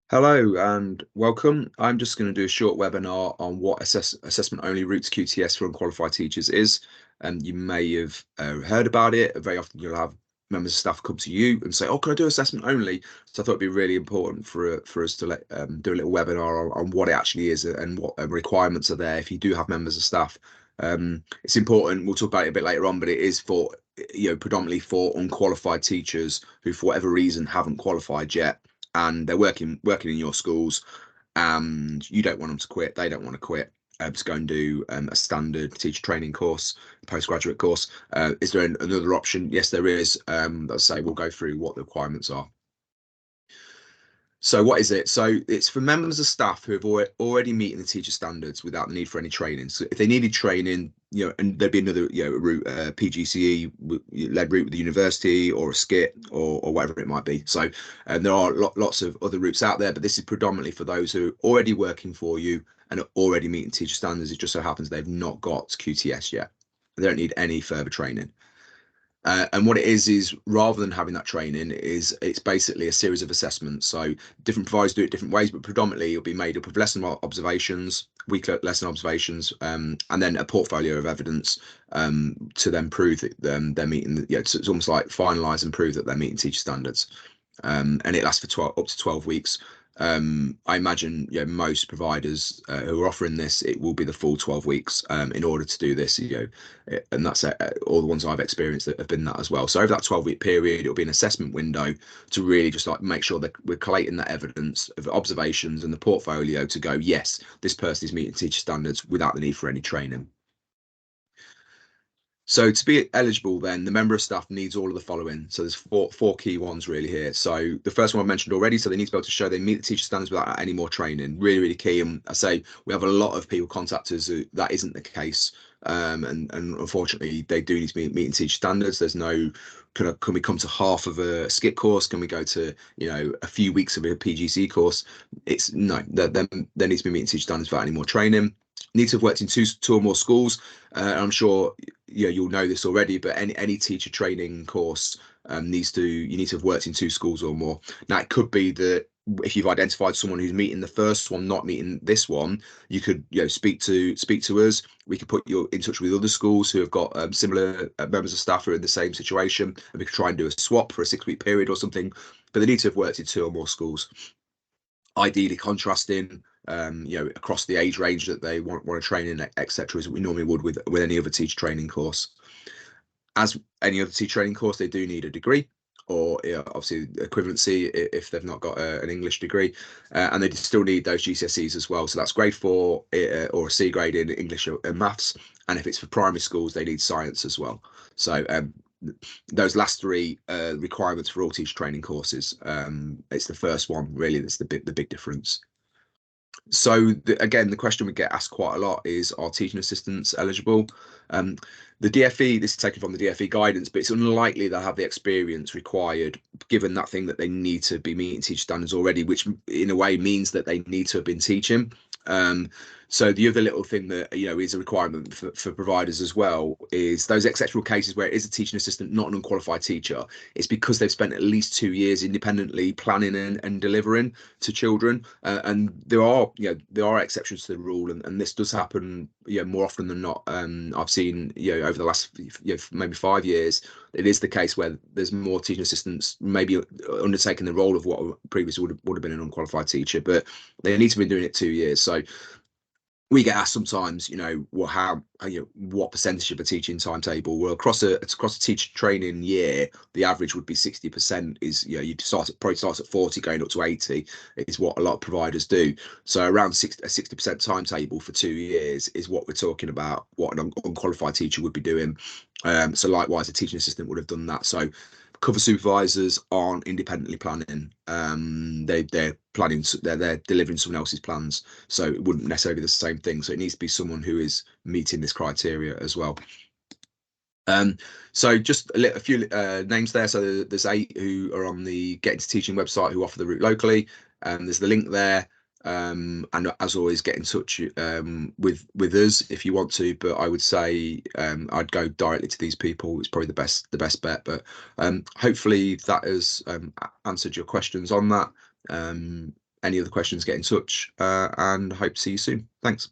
Hello and welcome. I'm just going to do a short webinar on what assessment only route to QTS for unqualified teachers is. You may have heard about it. Very often you'll have members of staff come to you and say, "Oh, can I do assessment only?" So I thought it'd be really important for us to do a little webinar on what it actually is and what requirements are there if you do have members of staff. It's important. We'll talk about it a bit later on, but it is for predominantly for unqualified teachers who, for whatever reason, haven't qualified yet and they're working in your schools and you don't want them to quit, they don't want to quit, to go and do a standard teacher training course, postgraduate course. Is there another option? Yes, there is. Let's say we'll go through what the requirements are. So what is it? So it's for members of staff who have already meeting the teacher standards without the need for any training. So if they needed training, and there'd be another, route, PGCE led route with the university or a skit or whatever it might be. So there are lots of other routes out there, but this is predominantly for those who are already working for you and are already meeting teacher standards. It just so happens they've not got QTS yet. They don't need any further training. And what it is rather than having that training, it's basically a series of assessments. So different providers do it different ways, but predominantly it'll be made up of lesson observations, weekly lesson observations, and then a portfolio of evidence to then prove that they're meeting. It's almost like finalise and prove that they're meeting teacher standards. And it lasts for up to 12 weeks. I imagine most providers who are offering this, it will be the full 12 weeks in order to do this. And that's all the ones I've experienced that have been that as well. So over that 12-week period, it'll be an assessment window to really just like make sure that we're collating that evidence of observations and the portfolio to go, yes, this person is meeting teacher standards without the need for any training. So to be eligible, then the member of staff needs all of the following. So there's four key ones really here. So the first one I mentioned already. So they need to be able to show they meet the teacher standards without any more training. Really, really key. And I say we have a lot of people contact us who that isn't the case. And unfortunately, they do need to be meeting teacher standards. There's no can we come to half of a skit course? Can we go to a few weeks of a PGC course? It's no. There needs to be meeting teacher standards without any more training. Need to have worked in two or more schools. I'm sure you'll know this already, but any teacher training course you need to have worked in two schools or more. Now it could be that if you've identified someone who's meeting the first one, not meeting this one, you could speak to us. We could put you in touch with other schools who have got similar members of staff who are in the same situation, and we could try and do a swap for a 6-week period or something. But they need to have worked in two or more schools, ideally contrasting across the age range that they want to train in, etc., as we normally would with any other teacher training course. As any other teacher training course, they do need a degree or obviously equivalency if they've not got an English degree, and they still need those GCSEs as well. So that's grade 4 or a C grade in English and maths, and if it's for primary schools, they need science as well. So those last three requirements for all teacher training courses, it's the first one really that's the big difference. So again, the question we get asked quite a lot is, are teaching assistants eligible? The DFE, this is taken from the DFE guidance, but it's unlikely they'll have the experience required, given that thing that they need to be meeting teacher standards already, which in a way means that they need to have been teaching. So the other little thing that is a requirement for providers as well is those exceptional cases where it is a teaching assistant, not an unqualified teacher. It's because they've spent at least 2 years independently planning and delivering to children, and there are exceptions to the rule, and this does happen more often than not. I've seen over the last maybe 5 years, it is the case where there's more teaching assistants maybe undertaking the role of what previously would have been an unqualified teacher, but they need to be doing it 2 years. So we get asked sometimes, what percentage of a teaching timetable? Well, across a teacher training year, the average would be 60%. Is you probably start at 40, going up to 80 is what a lot of providers do. So around a 60% timetable for 2 years is what we're talking about. What an unqualified teacher would be doing. So likewise, a teaching assistant would have done that. So cover supervisors aren't independently planning. They're planning. They're delivering someone else's plans. So it wouldn't necessarily be the same thing. So it needs to be someone who is meeting this criteria as well. So just a few names there. So there's 8 who are on the Getting to Teaching website who offer the route locally. There's the link there. And as always, get in touch with us if you want to, but I would say I'd go directly to these people. It's probably the best bet, but hopefully that has answered your questions on that. any other questions, get in touch, and hope to see you soon. Thanks.